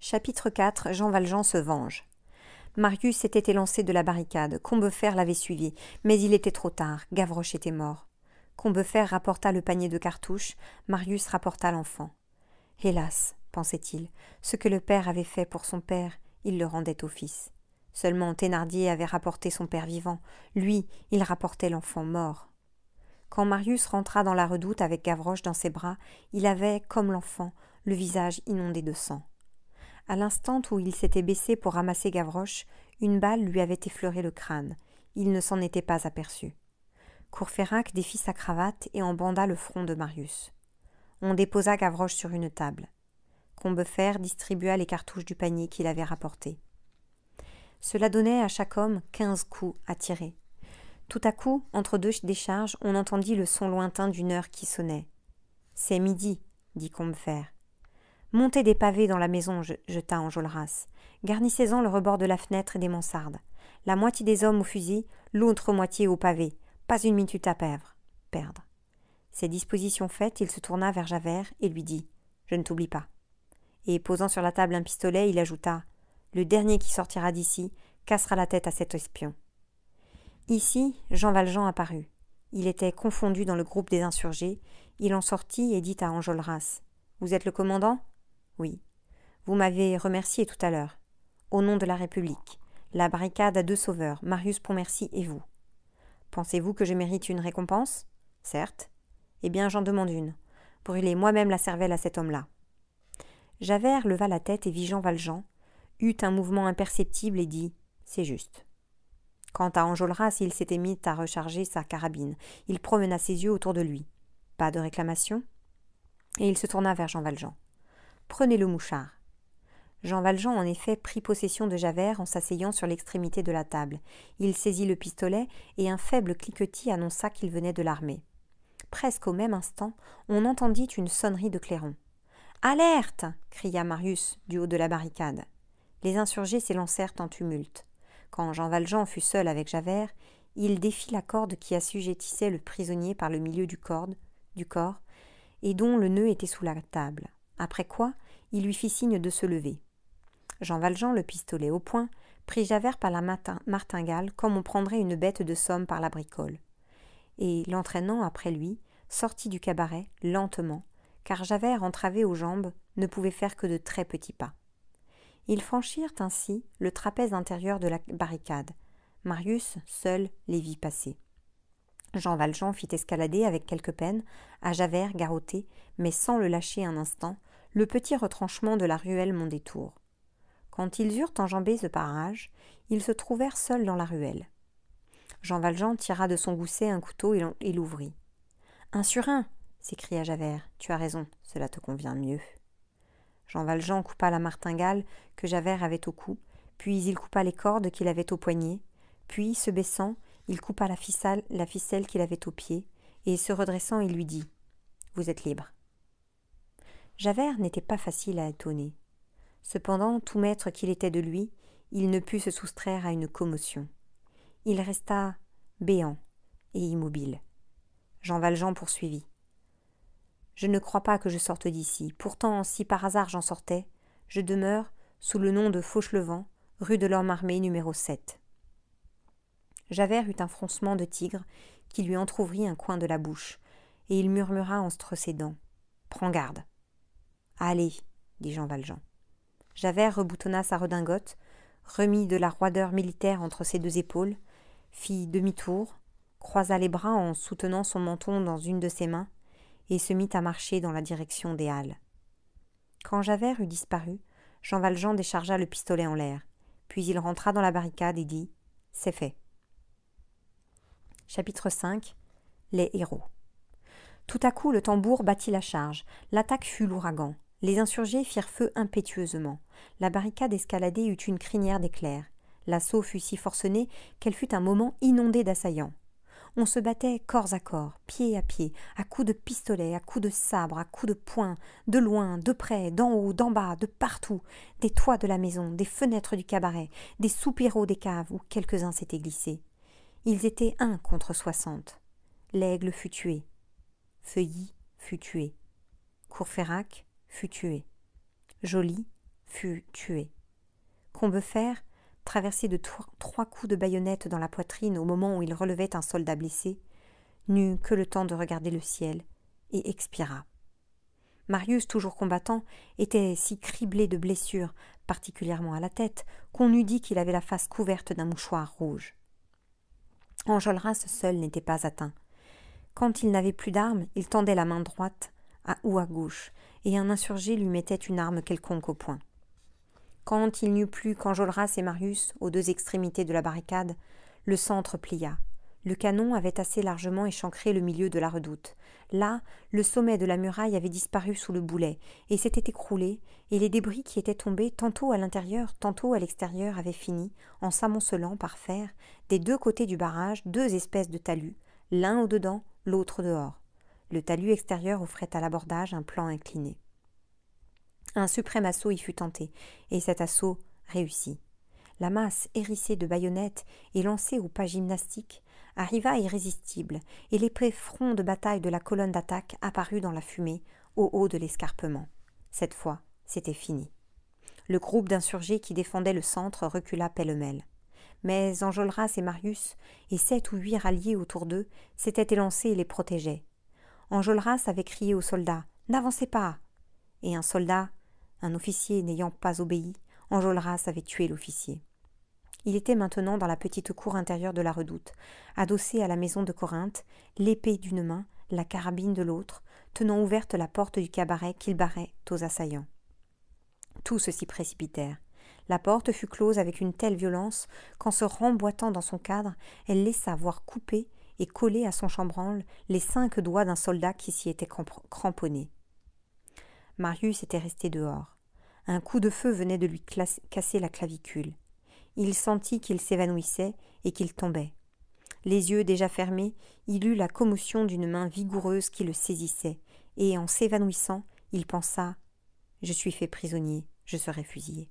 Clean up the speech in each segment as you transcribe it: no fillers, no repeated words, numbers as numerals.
Chapitre 4. Jean Valjean se venge. Marius s'était élancé de la barricade. Combeferre l'avait suivi, mais il était trop tard. Gavroche était mort. Combeferre rapporta le panier de cartouches. Marius rapporta l'enfant. Hélas, pensait-il, ce que le père avait fait pour son père, il le rendait au fils. Seulement Thénardier avait rapporté son père vivant. Lui, il rapportait l'enfant mort. Quand Marius rentra dans la redoute avec Gavroche dans ses bras, il avait, comme l'enfant, le visage inondé de sang. À l'instant où il s'était baissé pour ramasser Gavroche, une balle lui avait effleuré le crâne. Il ne s'en était pas aperçu. Courfeyrac défit sa cravate et en banda le front de Marius. On déposa Gavroche sur une table. Combeferre distribua les cartouches du panier qu'il avait rapporté. Cela donnait à chaque homme 15 coups à tirer. Tout à coup, entre deux décharges, on entendit le son lointain d'une heure qui sonnait. « C'est midi, » dit Combeferre. « Montez des pavés dans la maison, jeta Enjolras. Garnissez-en le rebord de la fenêtre et des mansardes. La moitié des hommes au fusil, l'autre moitié au pavé. Pas une minute à perdre. » Ces dispositions faites, il se tourna vers Javert et lui dit « Je ne t'oublie pas. » Et posant sur la table un pistolet, il ajouta « Le dernier qui sortira d'ici cassera la tête à cet espion. » Ici, Jean Valjean apparut. Il était confondu dans le groupe des insurgés. Il en sortit et dit à Enjolras « Vous êtes le commandant ?»« Oui. »« Vous m'avez remercié tout à l'heure. Au nom de la République. La barricade a 2 sauveurs, Marius Pontmercy et vous. Pensez-vous que je mérite une récompense ? Certes. Eh bien, j'en demande une. Brûlez moi-même la cervelle à cet homme-là. » Javert leva la tête et vit Jean Valjean, eut un mouvement imperceptible et dit « C'est juste. » Quant à Enjolras, il s'était mis à recharger sa carabine. Il promena ses yeux autour de lui. Pas de réclamation. Et il se tourna vers Jean Valjean. « Prenez le mouchard. » Jean Valjean, en effet, prit possession de Javert en s'asseyant sur l'extrémité de la table. Il saisit le pistolet et un faible cliquetis annonça qu'il venait de l'armer. Presque au même instant, on entendit une sonnerie de clairon. « Alerte !» cria Marius du haut de la barricade. Les insurgés s'élancèrent en tumulte. Quand Jean Valjean fut seul avec Javert, il défit la corde qui assujettissait le prisonnier par le milieu du corps, et dont le nœud était sous la table. Après quoi, il lui fit signe de se lever. Jean Valjean, le pistolet au poing, prit Javert par la martingale comme on prendrait une bête de somme par la bricole. Et, l'entraînant après lui, sortit du cabaret, lentement, car Javert, entravé aux jambes, ne pouvait faire que de très petits pas. Ils franchirent ainsi le trapèze intérieur de la barricade. Marius, seul, les vit passer. Jean Valjean fit escalader avec quelque peine, à Javert garrotté, mais sans le lâcher un instant, le petit retranchement de la ruelle Mondétour. Quand ils eurent enjambé ce barrage, ils se trouvèrent seuls dans la ruelle. Jean Valjean tira de son gousset un couteau et l'ouvrit. « Un sur un !» s'écria Javert. « Tu as raison, cela te convient mieux. » Jean Valjean coupa la martingale que Javert avait au cou, puis il coupa les cordes qu'il avait au poignet, puis, se baissant, il coupa la ficelle qu'il avait au pied, et se redressant, il lui dit « Vous êtes libre. » Javert n'était pas facile à étonner. Cependant, tout maître qu'il était de lui, il ne put se soustraire à une commotion. Il resta béant et immobile. Jean Valjean poursuivit. « Je ne crois pas que je sorte d'ici. Pourtant, si par hasard j'en sortais, je demeure, sous le nom de Fauchelevent, rue de l'Orme-Armée, numéro 7. » Javert eut un froncement de tigre qui lui entr'ouvrit un coin de la bouche, et il murmura entre ses dents. « Prends garde. »« Allez, » dit Jean Valjean. Javert reboutonna sa redingote, remit de la roideur militaire entre ses 2 épaules, fit demi-tour, croisa les bras en soutenant son menton dans une de ses mains, et se mit à marcher dans la direction des Halles. Quand Javert eut disparu, Jean Valjean déchargea le pistolet en l'air, puis il rentra dans la barricade et dit « C'est fait. » Chapitre 5. Les héros. Tout à coup, le tambour battit la charge. L'attaque fut l'ouragan. Les insurgés firent feu impétueusement. La barricade escaladée eut une crinière d'éclairs. L'assaut fut si forcené qu'elle fut un moment inondée d'assaillants. On se battait corps à corps, pied, à coups de pistolet, à coups de sabre, à coups de poing, de loin, de près, d'en haut, d'en bas, de partout, des toits de la maison, des fenêtres du cabaret, des soupiraux des caves où quelques-uns s'étaient glissés. Ils étaient 1 contre 60. L'Aigle fut tué. Feuilly fut tué. Courfeyrac fut tué. Joly fut tué. Combeferre, traversé de 3 coups de baïonnette dans la poitrine au moment où il relevait un soldat blessé, n'eut que le temps de regarder le ciel et expira. Marius, toujours combattant, était si criblé de blessures, particulièrement à la tête, qu'on eût dit qu'il avait la face couverte d'un mouchoir rouge. Enjolras seul n'était pas atteint. Quand il n'avait plus d'armes, il tendait la main droite ou à gauche, et un insurgé lui mettait une arme quelconque au poing. Quand il n'y eut plus qu'Enjolras et Marius aux 2 extrémités de la barricade, le centre plia. Le canon avait assez largement échancré le milieu de la redoute. Là, le sommet de la muraille avait disparu sous le boulet et s'était écroulé, et les débris qui étaient tombés tantôt à l'intérieur, tantôt à l'extérieur avaient fini, en s'amoncelant par faire, des 2 côtés du barrage, 2 espèces de talus, l'un au-dedans, l'autre dehors. Le talus extérieur offrait à l'abordage un plan incliné. Un suprême assaut y fut tenté, et cet assaut réussit. La masse hérissée de baïonnettes et lancée au pas gymnastique arriva irrésistible, et l'épais front de bataille de la colonne d'attaque apparut dans la fumée, au haut de l'escarpement. Cette fois, c'était fini. Le groupe d'insurgés qui défendait le centre recula pêle-mêle. Mais Enjolras et Marius, et 7 ou 8 ralliés autour d'eux, s'étaient élancés et les protégeaient. Enjolras avait crié aux soldats « N'avancez pas !» Et un officier n'ayant pas obéi, Enjolras avait tué l'officier. Il était maintenant dans la petite cour intérieure de la redoute, adossé à la maison de Corinthe, l'épée d'une main, la carabine de l'autre, tenant ouverte la porte du cabaret qu'il barrait aux assaillants. Tous s'y précipitèrent. La porte fut close avec une telle violence qu'en se remboîtant dans son cadre, elle laissa voir couper et coller à son chambranle les 5 doigts d'un soldat qui s'y était cramponné. Marius était resté dehors. Un coup de feu venait de lui casser la clavicule. Il sentit qu'il s'évanouissait et qu'il tombait. Les yeux déjà fermés, il eut la commotion d'une main vigoureuse qui le saisissait, et en s'évanouissant, il pensa « Je suis fait prisonnier, je serai fusillé ».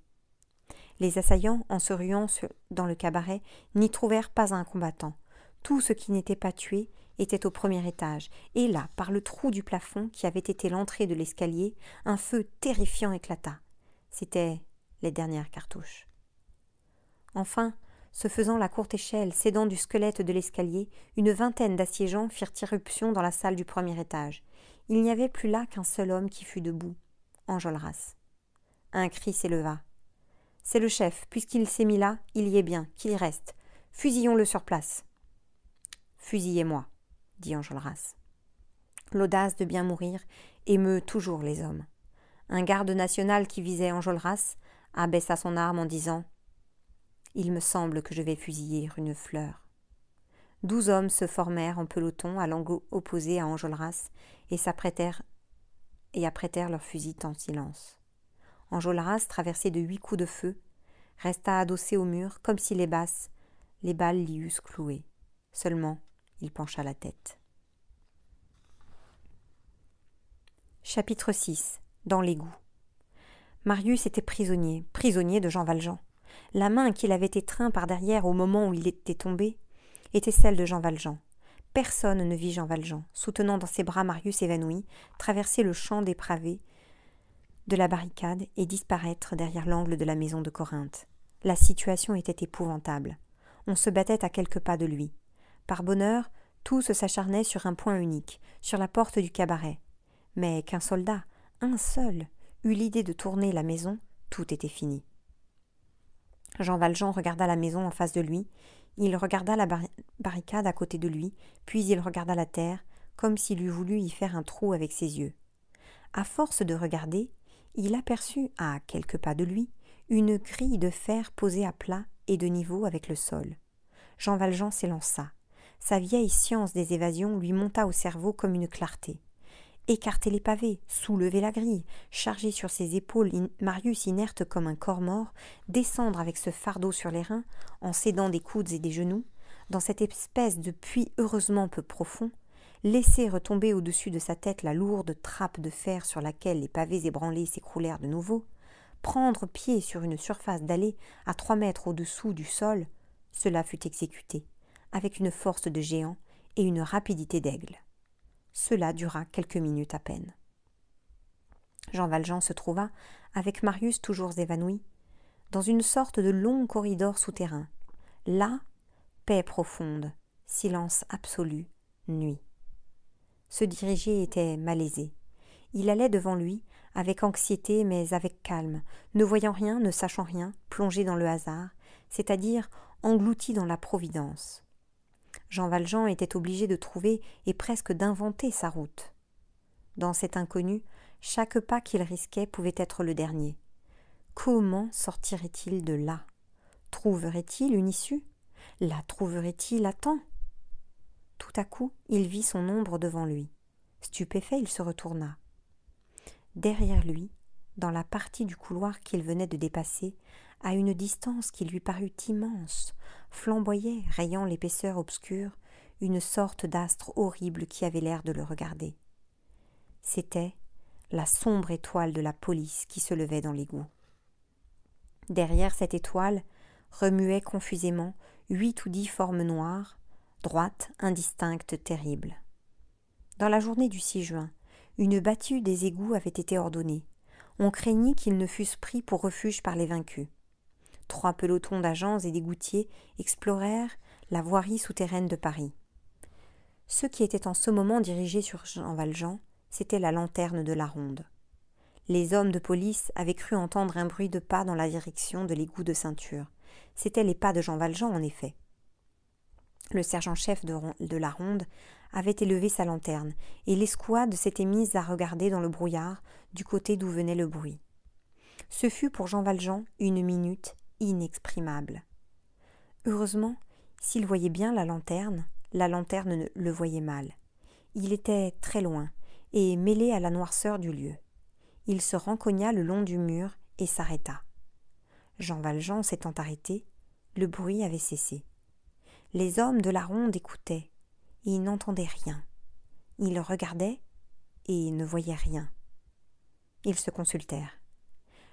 Les assaillants, en se ruant dans le cabaret, n'y trouvèrent pas un combattant. Tout ce qui n'était pas tué était au premier étage, et là, par le trou du plafond qui avait été l'entrée de l'escalier, un feu terrifiant éclata. C'étaient les dernières cartouches. Enfin, se faisant la courte échelle, s'aidant du squelette de l'escalier, une 20aine d'assiégeants firent irruption dans la salle du premier étage. Il n'y avait plus là qu'un seul homme qui fût debout, Enjolras. Un cri s'éleva. « C'est le chef, puisqu'il s'est mis là, il y est bien, qu'il y reste. Fusillons-le sur place. »« Fusillez-moi, » dit Enjolras. L'audace de bien mourir émeut toujours les hommes. Un garde national qui visait Enjolras abaissa son arme en disant « Il me semble que je vais fusiller une fleur. » 12 hommes se formèrent en peloton à l'angle opposé à Enjolras et apprêtèrent leurs fusils en silence. Enjolras, traversé de 8 coups de feu, resta adossé au mur comme si les balles l'y eussent cloué. Seulement, il pencha la tête. Chapitre 6. Dans l'égout. Marius était prisonnier de Jean Valjean. La main qu'il avait étreint par derrière au moment où il était tombé était celle de Jean Valjean. Personne ne vit Jean Valjean, soutenant dans ses bras Marius évanoui, traverser le champ dépravé de la barricade et disparaître derrière l'angle de la maison de Corinthe. La situation était épouvantable. On se battait à quelques pas de lui. Par bonheur, tous s'acharnaient sur un point unique, sur la porte du cabaret. Mais qu'un soldat, un seul, eut l'idée de tourner la maison, tout était fini. Jean Valjean regarda la maison en face de lui, il regarda la barricade à côté de lui, puis il regarda la terre, comme s'il eût voulu y faire un trou avec ses yeux. À force de regarder, il aperçut, à quelques pas de lui, une grille de fer posée à plat et de niveau avec le sol. Jean Valjean s'élança. Sa vieille science des évasions lui monta au cerveau comme une clarté. Écarter les pavés, soulever la grille, charger sur ses épaules Marius inerte comme un corps mort, descendre avec ce fardeau sur les reins, en s'aidant des coudes et des genoux, dans cette espèce de puits heureusement peu profond, laisser retomber au-dessus de sa tête la lourde trappe de fer sur laquelle les pavés ébranlés s'écroulèrent de nouveau, prendre pied sur une surface d'allée à 3 mètres au-dessous du sol, cela fut exécuté, avec une force de géant et une rapidité d'aigle. Cela dura quelques minutes à peine. Jean Valjean se trouva, avec Marius toujours évanoui, dans une sorte de long corridor souterrain. Là, paix profonde, silence absolu, nuit. Se diriger était malaisé. Il allait devant lui, avec anxiété mais avec calme, ne voyant rien, ne sachant rien, plongé dans le hasard, c'est-à-dire englouti dans la providence. Jean Valjean était obligé de trouver et presque d'inventer sa route. Dans cet inconnu, chaque pas qu'il risquait pouvait être le dernier. Comment sortirait-il de là? Trouverait-il une issue? La trouverait-il à temps? Tout à coup, il vit son ombre devant lui. Stupéfait, il se retourna. Derrière lui, dans la partie du couloir qu'il venait de dépasser, à une distance qui lui parut immense, flamboyait, rayant l'épaisseur obscure, une sorte d'astre horrible qui avait l'air de le regarder. C'était la sombre étoile de la police qui se levait dans l'égout. Derrière cette étoile remuaient confusément 8 ou 10 formes noires, droites, indistinctes, terribles. Dans la journée du 6 juin, une battue des égouts avait été ordonnée. On craignit qu'ils ne fussent pris pour refuge par les vaincus. 3 pelotons d'agents et d'égoutiers explorèrent la voirie souterraine de Paris. Ceux qui étaient en ce moment dirigés sur Jean Valjean, c'était la lanterne de la ronde. Les hommes de police avaient cru entendre un bruit de pas dans la direction de l'égout de Ceinture. C'étaient les pas de Jean Valjean, en effet. Le sergent-chef de la ronde avait élevé sa lanterne, et l'escouade s'était mise à regarder dans le brouillard du côté d'où venait le bruit. Ce fut pour Jean Valjean une minute inexprimable. Heureusement, s'il voyait bien la lanterne le voyait mal. Il était très loin, et mêlé à la noirceur du lieu. Il se rencogna le long du mur et s'arrêta. Jean Valjean s'étant arrêté, le bruit avait cessé. Les hommes de la ronde écoutaient, et ils n'entendaient rien. Ils regardaient, et ne voyaient rien. Ils se consultèrent.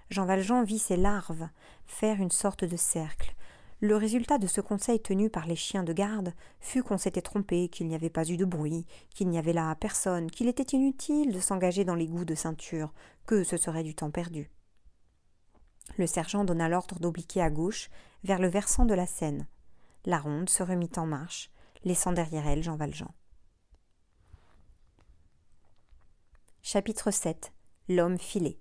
Jean Valjean vit ses larves faire une sorte de cercle. Le résultat de ce conseil tenu par les chiens de garde fut qu'on s'était trompé, qu'il n'y avait pas eu de bruit, qu'il n'y avait là personne, qu'il était inutile de s'engager dans l'égout de Ceinture, que ce serait du temps perdu. Le sergent donna l'ordre d'obliquer à gauche, vers le versant de la Seine. La ronde se remit en marche, laissant derrière elle Jean Valjean. Chapitre 7. L'homme filé.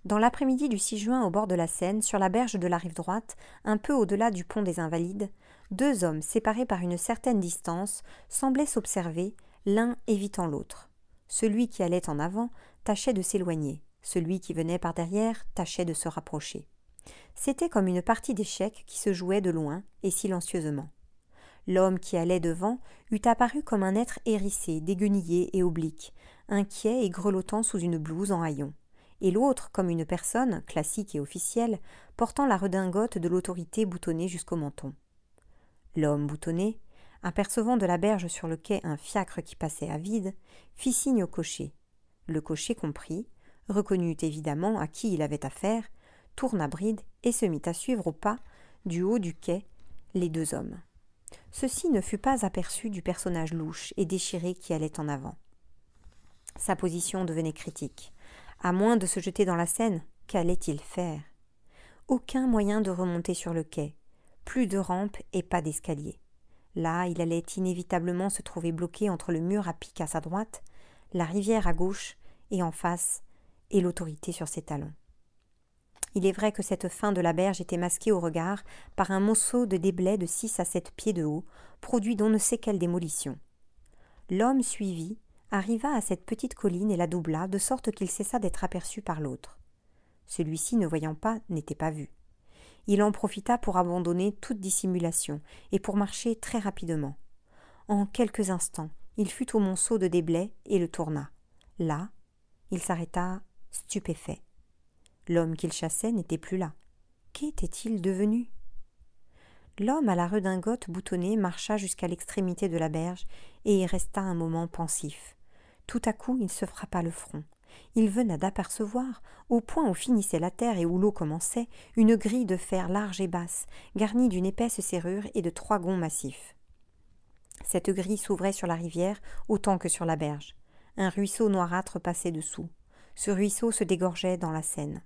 Dans l'après-midi du 6 juin au bord de la Seine, sur la berge de la rive droite, un peu au-delà du pont des Invalides, 2 hommes séparés par une certaine distance semblaient s'observer, l'un évitant l'autre. Celui qui allait en avant tâchait de s'éloigner, celui qui venait par derrière tâchait de se rapprocher. C'était comme une partie d'échecs qui se jouait de loin et silencieusement. L'homme qui allait devant eût apparu comme un être hérissé, déguenillé et oblique, inquiet et grelottant sous une blouse en haillons, et l'autre comme une personne, classique et officielle, portant la redingote de l'autorité boutonnée jusqu'au menton. L'homme boutonné, apercevant de la berge sur le quai un fiacre qui passait à vide, fit signe au cocher. Le cocher comprit, reconnut évidemment à qui il avait affaire, tourna bride et se mit à suivre au pas, du haut du quai, les 2 hommes. Ceci ne fut pas aperçu du personnage louche et déchiré qui allait en avant. Sa position devenait critique. À moins de se jeter dans la Seine, qu'allait-il faire? Aucun moyen de remonter sur le quai, plus de rampe et pas d'escalier. Là, il allait inévitablement se trouver bloqué entre le mur à pic à sa droite, la rivière à gauche et en face, et l'autorité sur ses talons. Il est vrai que cette fin de la berge était masquée au regard par un monceau de déblais de 6 à 7 pieds de haut, produit d'on ne sait quelle démolition. L'homme suivi arriva à cette petite colline et la doubla, de sorte qu'il cessa d'être aperçu par l'autre. Celui-ci, ne voyant pas, n'était pas vu. Il en profita pour abandonner toute dissimulation et pour marcher très rapidement. En quelques instants, il fut au monceau de déblais et le tourna. Là, il s'arrêta stupéfait. L'homme qu'il chassait n'était plus là. Qu'était-il devenu? L'homme à la redingote boutonnée marcha jusqu'à l'extrémité de la berge et y resta un moment pensif. Tout à coup, il se frappa le front. Il venait d'apercevoir, au point où finissait la terre et où l'eau commençait, une grille de fer large et basse, garnie d'une épaisse serrure et de 3 gonds massifs. Cette grille s'ouvrait sur la rivière autant que sur la berge. Un ruisseau noirâtre passait dessous. Ce ruisseau se dégorgeait dans la Seine.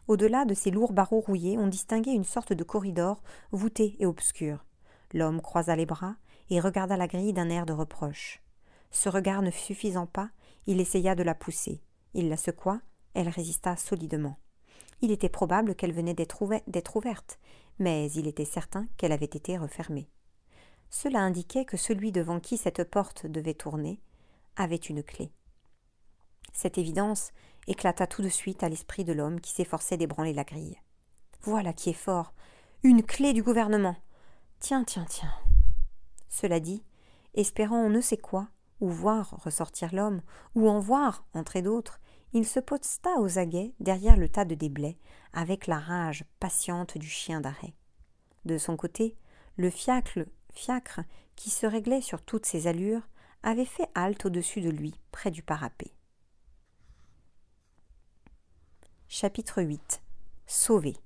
Au-delà de ces lourds barreaux rouillés, on distinguait une sorte de corridor voûté et obscur. L'homme croisa les bras et regarda la grille d'un air de reproche. Ce regard ne suffisant pas, il essaya de la pousser. Il la secoua, elle résista solidement. Il était probable qu'elle venait d'être ouverte, mais il était certain qu'elle avait été refermée. Cela indiquait que celui devant qui cette porte devait tourner avait une clé. Cette évidence éclata tout de suite à l'esprit de l'homme qui s'efforçait d'ébranler la grille. Voilà qui est fort. Une clé du gouvernement. Tiens. Cela dit, espérant on ne sait quoi, ou voir ressortir l'homme, ou en voir entrer d'autres, il se posta aux aguets derrière le tas de déblais, avec la rage patiente du chien d'arrêt. De son côté, le fiacre, qui se réglait sur toutes ses allures, avait fait halte au-dessus de lui, près du parapet. Chapitre 8. Sauvé.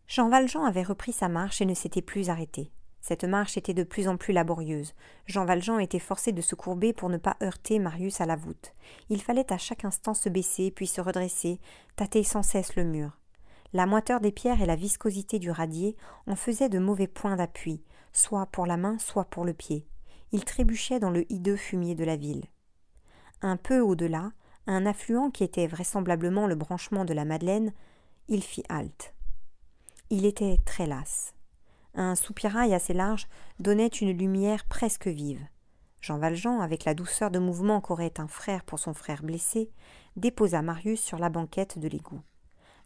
Jean Valjean avait repris sa marche et ne s'était plus arrêté. Cette marche était de plus en plus laborieuse. Jean Valjean était forcé de se courber pour ne pas heurter Marius à la voûte. Il fallait à chaque instant se baisser, puis se redresser, tâter sans cesse le mur. La moiteur des pierres et la viscosité du radier en faisaient de mauvais points d'appui, soit pour la main, soit pour le pied. Il trébuchait dans le hideux fumier de la ville. Un peu au-delà, un affluent qui était vraisemblablement le branchement de la Madeleine, il fit halte. Il était très las. Un soupirail assez large donnait une lumière presque vive. Jean Valjean, avec la douceur de mouvement qu'aurait un frère pour son frère blessé, déposa Marius sur la banquette de l'égout.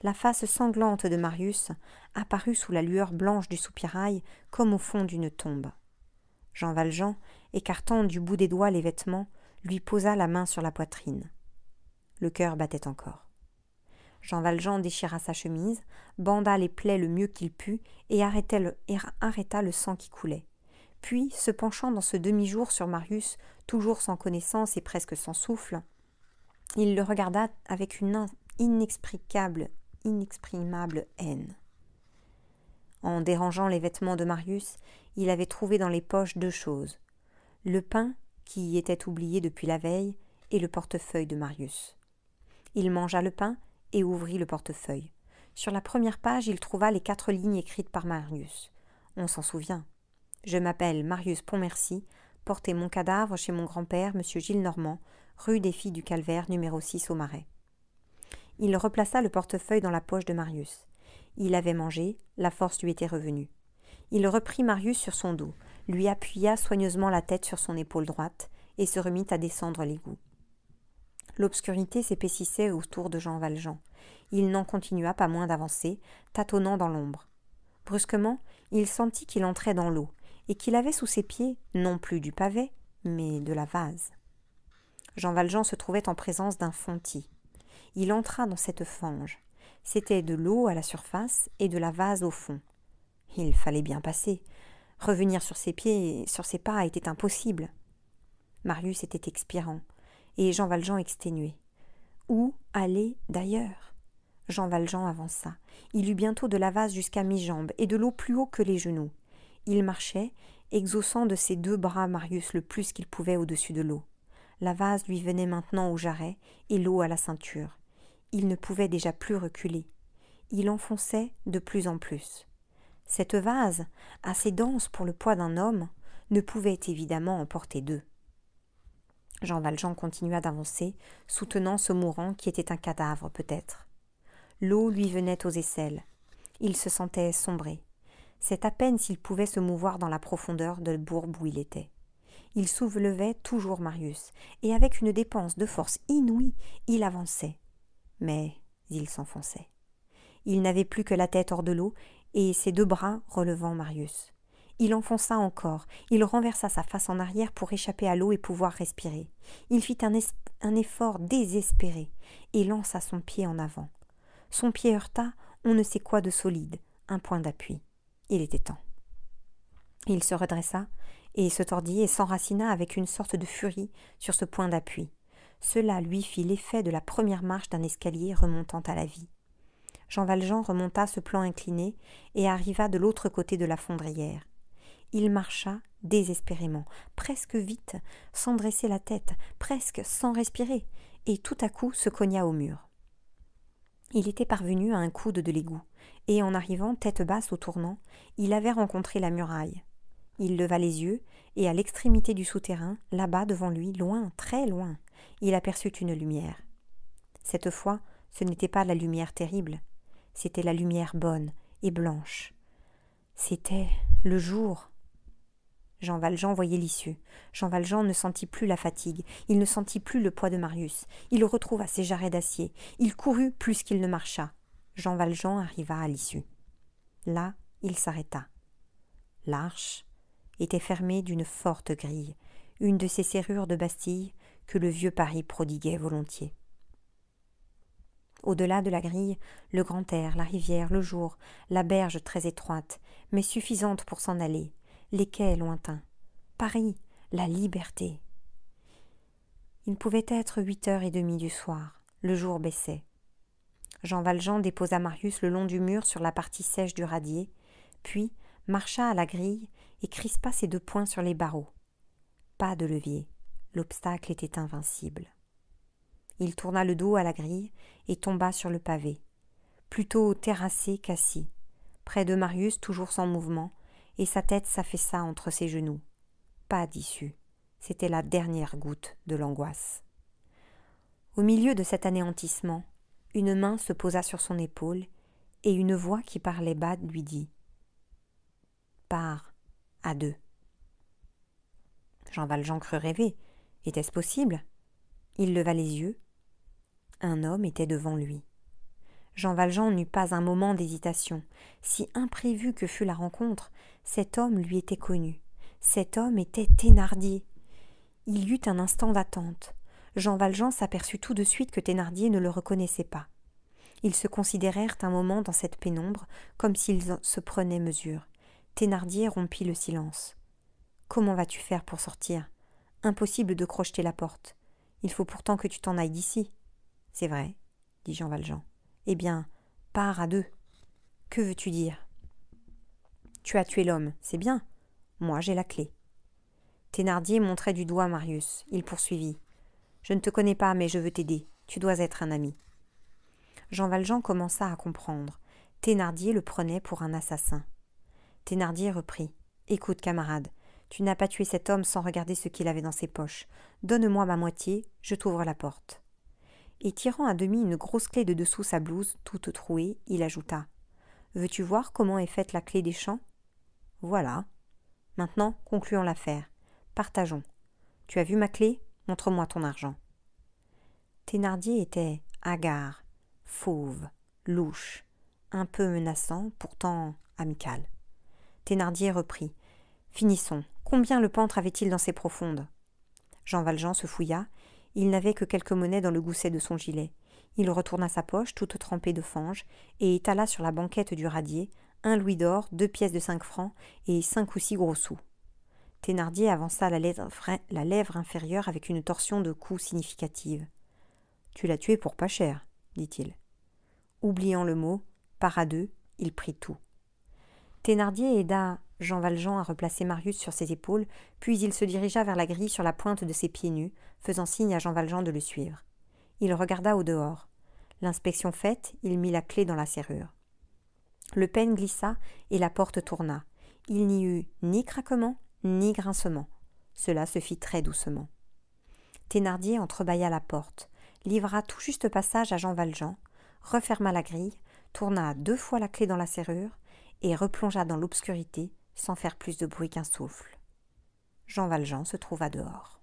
La face sanglante de Marius apparut sous la lueur blanche du soupirail comme au fond d'une tombe. Jean Valjean, écartant du bout des doigts les vêtements, lui posa la main sur la poitrine. Le cœur battait encore. Jean Valjean déchira sa chemise, banda les plaies le mieux qu'il put et arrêta le sang qui coulait. Puis, se penchant dans ce demi-jour sur Marius, toujours sans connaissance et presque sans souffle, il le regarda avec une inexprimable haine. En dérangeant les vêtements de Marius, il avait trouvé dans les poches 2 choses, le pain qui y était oublié depuis la veille et le portefeuille de Marius. Il mangea le pain et ouvrit le portefeuille. Sur la première page, il trouva les 4 lignes écrites par Marius. On s'en souvient. « Je m'appelle Marius Pontmercy, portez mon cadavre chez mon grand-père, M. Gillenormand, rue des Filles du Calvaire, numéro 6 au Marais. » Il replaça le portefeuille dans la poche de Marius. Il avait mangé, la force lui était revenue. Il reprit Marius sur son dos, lui appuya soigneusement la tête sur son épaule droite et se remit à descendre l'égout. L'obscurité s'épaississait autour de Jean Valjean. Il n'en continua pas moins d'avancer, tâtonnant dans l'ombre. Brusquement, il sentit qu'il entrait dans l'eau, et qu'il avait sous ses pieds non plus du pavé, mais de la vase. Jean Valjean se trouvait en présence d'un fontis. Il entra dans cette fange. C'était de l'eau à la surface et de la vase au fond. Il fallait bien passer. Revenir sur ses pieds, sur ses pas était impossible. Marius était expirant, et Jean Valjean exténué. Où aller d'ailleurs? Jean Valjean avança. Il eut bientôt de la vase jusqu'à mi-jambe et de l'eau plus haut que les genoux. Il marchait, exhaussant de ses 2 bras Marius le plus qu'il pouvait au-dessus de l'eau. La vase lui venait maintenant au jarret et l'eau à la ceinture. Il ne pouvait déjà plus reculer. Il enfonçait de plus en plus. Cette vase, assez dense pour le poids d'un homme, ne pouvait évidemment en porter 2. Jean Valjean continua d'avancer, soutenant ce mourant qui était un cadavre peut-être. L'eau lui venait aux aisselles. Il se sentait sombrer. C'est à peine s'il pouvait se mouvoir dans la profondeur de bourbe où il était. Il soulevait toujours Marius, et avec une dépense de force inouïe, il avançait. Mais il s'enfonçait. Il n'avait plus que la tête hors de l'eau et ses 2 bras relevant Marius. Il enfonça encore, il renversa sa face en arrière pour échapper à l'eau et pouvoir respirer. Il fit un effort désespéré et lança son pied en avant. Son pied heurta on ne sait quoi de solide, un point d'appui. Il était temps. Il se redressa et se tordit et s'enracina avec une sorte de furie sur ce point d'appui. Cela lui fit l'effet de la première marche d'un escalier remontant à la vie. Jean Valjean remonta ce plan incliné et arriva de l'autre côté de la fondrière. Il marcha désespérément, presque vite, sans dresser la tête, presque sans respirer, et tout à coup se cogna au mur. Il était parvenu à un coude de l'égout, et en arrivant tête basse au tournant, il avait rencontré la muraille. Il leva les yeux, et à l'extrémité du souterrain, là-bas devant lui, loin, très loin, il aperçut une lumière. Cette fois, ce n'était pas la lumière terrible, c'était la lumière bonne et blanche. C'était le jour. Jean Valjean voyait l'issue. Jean Valjean ne sentit plus la fatigue, il ne sentit plus le poids de Marius. Il retrouva ses jarrets d'acier. Il courut plus qu'il ne marcha. Jean Valjean arriva à l'issue. Là, il s'arrêta. L'arche était fermée d'une forte grille, une de ces serrures de Bastille que le vieux Paris prodiguait volontiers. Au-delà de la grille, le grand air, la rivière, le jour, la berge très étroite, mais suffisante pour s'en aller, les quais lointains. Paris, la liberté. Il pouvait être 8h30 du soir. Le jour baissait. Jean Valjean déposa Marius le long du mur sur la partie sèche du radier, puis marcha à la grille et crispa ses 2 poings sur les barreaux. Pas de levier. L'obstacle était invincible. Il tourna le dos à la grille et tomba sur le pavé, plutôt terrassé qu'assis, près de Marius toujours sans mouvement, et sa tête s'affaissa entre ses genoux. Pas d'issue. C'était la dernière goutte de l'angoisse. Au milieu de cet anéantissement, une main se posa sur son épaule et une voix qui parlait bas lui dit « Pars à 2 ». Jean Valjean crut rêver. Était-ce possible? Il leva les yeux. Un homme était devant lui. Jean Valjean n'eut pas un moment d'hésitation. Si imprévue que fût la rencontre, cet homme lui était connu. Cet homme était Thénardier. Il y eut un instant d'attente. Jean Valjean s'aperçut tout de suite que Thénardier ne le reconnaissait pas. Ils se considérèrent un moment dans cette pénombre, comme s'ils se prenaient mesure. Thénardier rompit le silence. « Comment vas-tu faire pour sortir ? Impossible de crocheter la porte. Il faut pourtant que tu t'en ailles d'ici. »« C'est vrai, » dit Jean Valjean. « Eh bien, pars à 2. Que veux-tu dire ? » ?»« Tu as tué l'homme, c'est bien. Moi, j'ai la clé. » Thénardier montrait du doigt Marius. Il poursuivit. « Je ne te connais pas, mais je veux t'aider. Tu dois être un ami. » Jean Valjean commença à comprendre. Thénardier le prenait pour un assassin. Thénardier reprit. « Écoute, camarade, tu n'as pas tué cet homme sans regarder ce qu'il avait dans ses poches. Donne-moi ma moitié, je t'ouvre la porte. » Et tirant à demi une grosse clé de dessous sa blouse, toute trouée, il ajouta. « Veux-tu voir comment est faite la clé des champs ? Voilà. Maintenant, concluons l'affaire. Partageons. Tu as vu ma clé ? Montre-moi ton argent. » Thénardier était hagard, fauve, louche, un peu menaçant, pourtant amical. Thénardier reprit. « Finissons. Combien le pantre avait-il dans ses profondes ?» Jean Valjean se fouilla. Il n'avait que quelques monnaies dans le gousset de son gilet. Il retourna sa poche, toute trempée de fange, et étala sur la banquette du radier 1 louis d'or, 2 pièces de 5 francs et 5 ou 6 gros sous. Thénardier avança la lèvre inférieure avec une torsion de cou significative. « Tu l'as tué pour pas cher, » dit-il. Oubliant le mot, part à 2, il prit tout. Thénardier aida Jean Valjean à replacer Marius sur ses épaules, puis il se dirigea vers la grille sur la pointe de ses pieds nus, faisant signe à Jean Valjean de le suivre. Il regarda au dehors. L'inspection faite, il mit la clé dans la serrure. Le peigne glissa et la porte tourna. Il n'y eut ni craquement, ni grincement. Cela se fit très doucement. Thénardier entrebâilla la porte, livra tout juste passage à Jean Valjean, referma la grille, tourna 2 fois la clé dans la serrure et replongea dans l'obscurité sans faire plus de bruit qu'un souffle. Jean Valjean se trouva dehors.